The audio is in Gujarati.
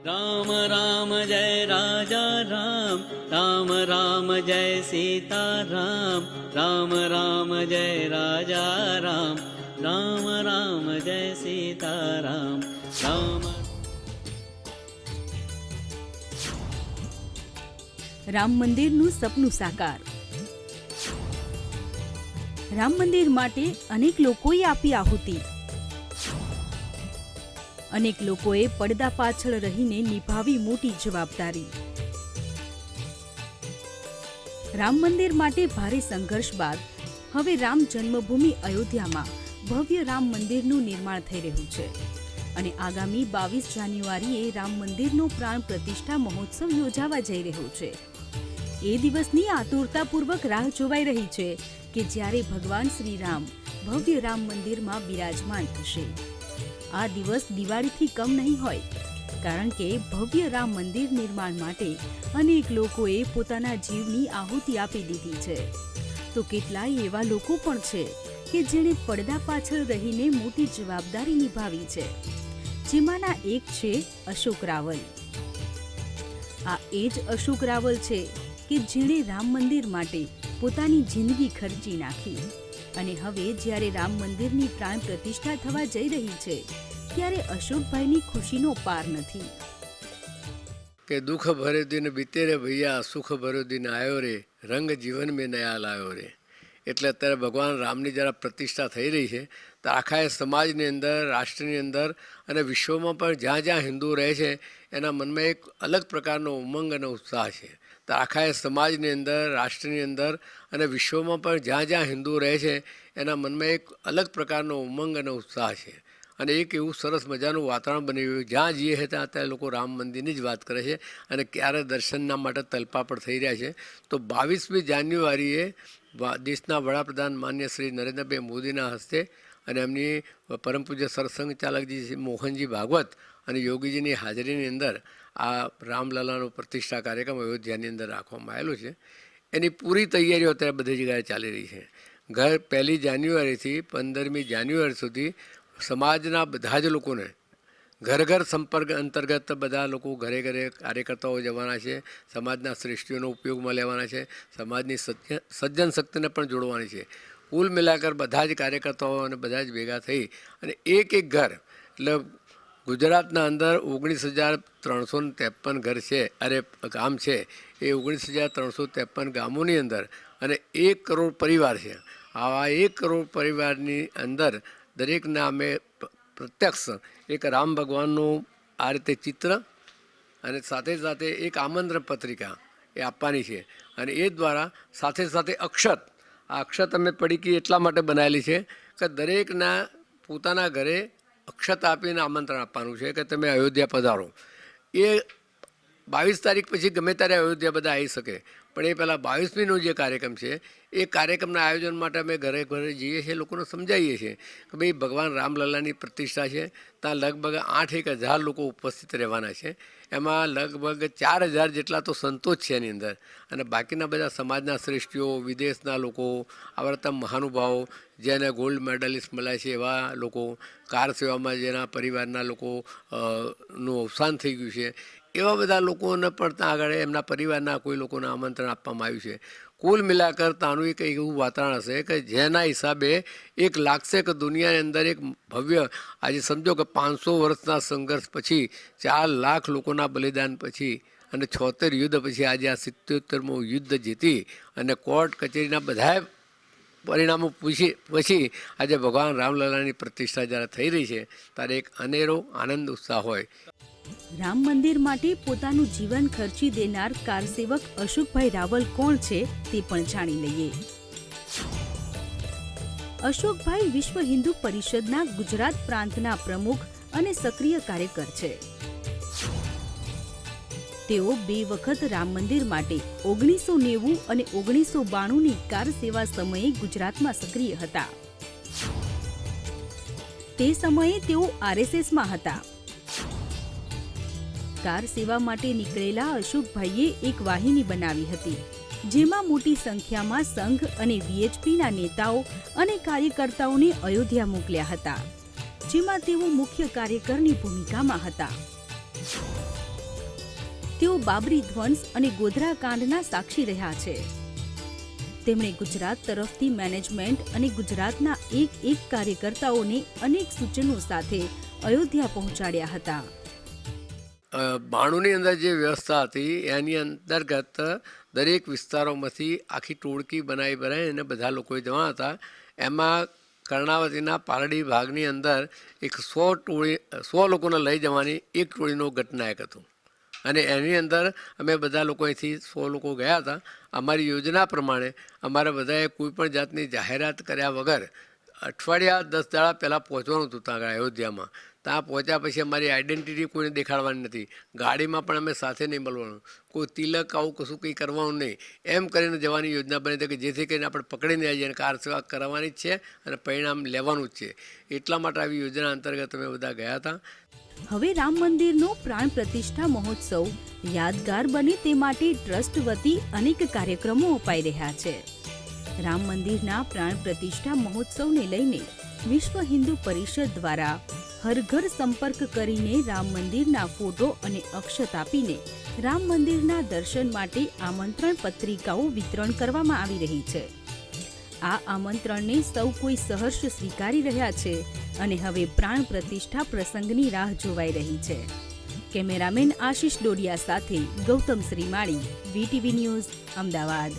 राम राम जय राजा राम, राम राम जय सीता राम, राम राम जय राजा राम, राम राम जय सीता राम, राम। રામ મંદિરનું સપનું સાકાર. રામ મંદિર માટે અનેક લોકોએ આપી આહુતિ. અનેક લોકોએ પડદા પાછળ રહીને નિભાવી મોટી જવાબદારી. રામ મંદિર માટે ભારે સંઘર્ષ બાદ હવે રામ જન્મભૂમિ અયોધ્યામાં ભવ્ય રામ મંદિરનું નિર્માણ થઈ રહ્યું છે અને આગામી 22 જાન્યુઆરીએ રામ મંદિરનો પ્રાણ પ્રતિષ્ઠા મહોત્સવ યોજાવા જઈ રહ્યો છે. એ દિવસની આતુરતાપૂર્વક રાહ જોવાઈ રહી છે કે જ્યારે ભગવાન શ્રી રામ ભવ્ય રામ મંદિરમાં બિરાજમાન થશે. આ દિવસ દિવાળીથી કમ નહીં હોય, કારણ કે ભવ્ય રામ મંદિર નિર્માણ માટે અનેક લોકોએ પોતાના જીવની આહુતિ આપી દીધી છે. તો કેટલાય એવા લોકો પણ છે કે જેણે પડદા પાછળ રહીને મોટી જવાબદારી નિભાવી છે. જેમાંના એક છે અશોક રાવલ. આ એ જ અશોક રાવલ છે કે જેણે રામ મંદિર માટે પોતાની જિંદગી ખર્ચી નાખી અને હવે જ્યારે રામ મંદિરની પ્રાણ પ્રતિષ્ઠા થવા જઈ રહી છે ત્યારે અશોકભાઈની ખુશીનો પાર નથી. કે દુઃખ ભર્યો દિન બીતે રે ભૈયા, સુખ ભર્યો દિન આયો રે, રંગ જીવન મેં નયા લાયો રે. એટલે અત્યારે ભગવાન રામની જરા પ્રતિષ્ઠા થઈ રહી છે તો આખા સમાજની અંદર, રાષ્ટ્રની અંદર અને વિશ્વમાં પણ જ્યાં જ્યાં હિન્દુ રહે છે એના મનમાં એક અલગ પ્રકારનો ઉમંગ અને ઉત્સાહ છે. તો આખા સમાજની અંદર, રાષ્ટ્રની અંદર અને વિશ્વમાં પણ જ્યાં જ્યાં હિન્દુ રહે છે એના મનમાં એક અલગ પ્રકારનો ઉમંગ અને ઉત્સાહ છે. અને એક એવું સરસ મજાનું વાતાવરણ બની ગયું. જ્યાં જઈએ છે ત્યાં ત્યાં લોકો રામ મંદિરની જ વાત કરે છે અને ક્યારે દર્શનના માટે તલપાપડ થઈ રહ્યા છે. તો 22મી જાન્યુઆરીએ દેશના વડાપ્રધાન માન્ય શ્રી નરેન્દ્રભાઈ મોદીના હસ્તે અને એમની પરમ પૂજ્ય સરસંઘ ચાલકજી મોહનજી ભાગવત અને યોગીજીની હાજરીની અંદર આ રામલલાનો પ્રતિષ્ઠા કાર્યક્રમ અયોધ્યાની અંદર રાખવામાં આવેલો છે. એની પૂરી તૈયારીઓ અત્યારે બધી જગ્યાએ ચાલી રહી છે. 1 જાન્યુઆરીથી 15મી જાન્યુઆરી સુધી સમાજના બધા જ લોકોને ઘર ઘર સંપર્ક અંતર્ગત બધા લોકો ઘરે ઘરે કાર્યકર્તાઓ જવાના છે. સમાજના શ્રેષ્ઠીઓનો ઉપયોગમાં લેવાના છે. સમાજની સજ્જન શક્તિને પણ જોડવાની છે. કુલ મિલાકર બધા જ કાર્યકર્તાઓ અને બધા જ ભેગા થઈ અને એક ઘર, એટલે ગુજરાતના અંદર 19,353 ઘર છે, ગામ છે. એ 19,353 ગામોની અંદર અને 1 કરોડ પરિવાર છે. આવા 1 કરોડ પરિવારની અંદર દરેકના અમે પ્રત્યક્ષ એક રામ ભગવાનનું આ રીતે ચિત્ર અને સાથે સાથે એક આમંત્રણ પત્રિકા એ આપવાની છે. અને એ દ્વારા સાથે સાથે અક્ષત, આ અક્ષત અમે પડીકી એટલા માટે બનાવેલી છે કે દરેકના પોતાના ઘરે અક્ષત આપીને આમંત્રણ આપવાનું છે કે તમે અયોધ્યા પધારો. એ 22 તારીખ પછી ગમે ત્યારે અયોધ્યા બધા આવી શકે, પણ એ પહેલાં 22મીનો જે કાર્યક્રમ છે એ કાર્યક્રમના આયોજન માટે અમે ઘરે ઘરે જઈએ છીએ, લોકોને સમજાવીએ છીએ કે ભાઈ ભગવાન રામલલાની પ્રતિષ્ઠા છે. ત્યાં લગભગ 8,000 લોકો ઉપસ્થિત રહેવાના છે. એમાં લગભગ 4,000 જેટલા તો સંતો જ છે એની અંદર, અને બાકીના બધા સમાજના શ્રેષ્ઠીઓ, વિદેશના લોકો, આવા મહાનુભાવો, જેને ગોલ્ડ મેડલિસ્ટ મળ્યા છે એવા લોકો, કાર સેવામાં જેના પરિવારના લોકો નું અવસાન થઈ ગયું છે એવા બધા લોકોને પણ ત્યાં આગળ એમના પરિવારના કોઈ લોકોને આમંત્રણ આપવામાં આવ્યું છે. કુલ મિલાકર ત્યાંનું એક એવું વાતાવરણ હશે કે જેના હિસાબે એક લાગશે કે દુનિયાની અંદર એક ભવ્ય, આજે સમજો કે 500 વર્ષના સંઘર્ષ પછી, 4 લાખ લોકોના બલિદાન પછી અને 76 યુદ્ધ પછી આજે આ 77મું યુદ્ધ જીતી અને કોર્ટ કચેરીના બધા પરિણામો પછી આજે ભગવાન રામલલાની પ્રતિષ્ઠા જ્યારે થઈ રહી છે ત્યારે એક અનેરો આનંદ ઉત્સાહ હોય. રામ મંદિર માટે પોતાનું જીવન ખર્ચી દેનાર કારસેવક અશોકભાઈ રાવલ કોણ છે તે પણ જાણી લઈએ. અશોકભાઈ વિશ્વ હિન્દુ પરિષદના ગુજરાત પ્રાંતના પ્રમુખ અને સક્રિય કાર્યકર છે. તેઓ 2 વખત રામ મંદિર માટે 1990 અને 1992ની કાર સેવા સમયે ગુજરાતમાં સક્રિય હતા. તે સમયે તેઓ RSSમાં હતા. કાર સેવા માટે નીકળેલા અશોકભાઈએ એક વાહિની બનાવી હતી, જેમાં મોટી સંખ્યામાં સંઘ અને VHPના નેતાઓ અને કાર્યકર્તાઓને અયોધ્યા મોકલ્યા હતા, જેમાં તેઓ મુખ્ય કાર્યકરની ભૂમિકામાં હતા. તેઓ બાબરી ધ્વંસ અને ગોધરા કાંડના સાક્ષી રહ્યા છે. તેમણે ગુજરાત તરફથી મેનેજમેન્ટ અને ગુજરાતના એક કાર્યકર્તાઓને અનેક સૂચનો સાથે અયોધ્યા પહોંચાડ્યા હતા. 92ની અંદર જે વ્યવસ્થા હતી એની અંતર્ગત દરેક વિસ્તારોમાંથી આખી ટોળકી બનાવી અને બધા લોકોએ જવાના હતા. એમાં કર્ણાવતીના પાલડી ભાગની અંદર એક 100 લોકોને લઈ જવાની એક ટોળીનો ગટનાયક હતું અને એની અંદર અમે બધા લોકો અહીંથી 100 લોકો ગયા હતા. અમારી યોજના પ્રમાણે અમારે બધાએ કોઈ પણ જાતની જાહેરાત કર્યા વગર અઠવાડિયા 10 દાડા પહેલાં પહોંચવાનું હતું ત્યાં આગળ અયોધ્યામાં. ત્યાં પહોંચ્યા પછી અમારી આઈડેન્ટિટી કોઈને દેખાડવાની નથી, ગાડીમાં પણ અમે સાથે નહીં મળવાનું, કોઈ તિલક આવું કશું કંઈ કરવાનું નહીં, એમ કરીને જવાની યોજના બની હતી કે જેથી કરીને આપણે પકડીને આવીએ અને કાર સેવા કરવાની જ છે અને પરિણામ લેવાનું જ છે. એટલા માટે આવી યોજના અંતર્ગત અમે બધા ગયા હતા. હવે રામ મંદિરનો પ્રાણ પ્રતિષ્ઠા મહોત્સવ યાદગાર બને તે માટે ટ્રસ્ટ વતી અનેક કાર્યક્રમો અપાઈ રહ્યા છે. રામ મંદિરના પ્રાણ પ્રતિષ્ઠા મહોત્સવને લઈને વિશ્વ હિન્દુ પરિષદ દ્વારા હર ઘર સંપર્ક કરીને રામ મંદિરના ફોટો અને અક્ષત આપીને રામ મંદિરના દર્શન માટે આમંત્રણ પત્રિકાઓ વિતરણ કરવામાં આવી રહી છે. આ આમંત્રણને સૌ કોઈ સહર્ષ સ્વીકારી રહ્યા છે અને હવે પ્રાણ પ્રતિષ્ઠા પ્રસંગની રાહ જોવાઈ રહી છે. કેમેરામેન આશિષ ડોડિયા સાથે ગૌતમ શ્રીમાળી, VTV ન્યૂઝ, અમદાવાદ.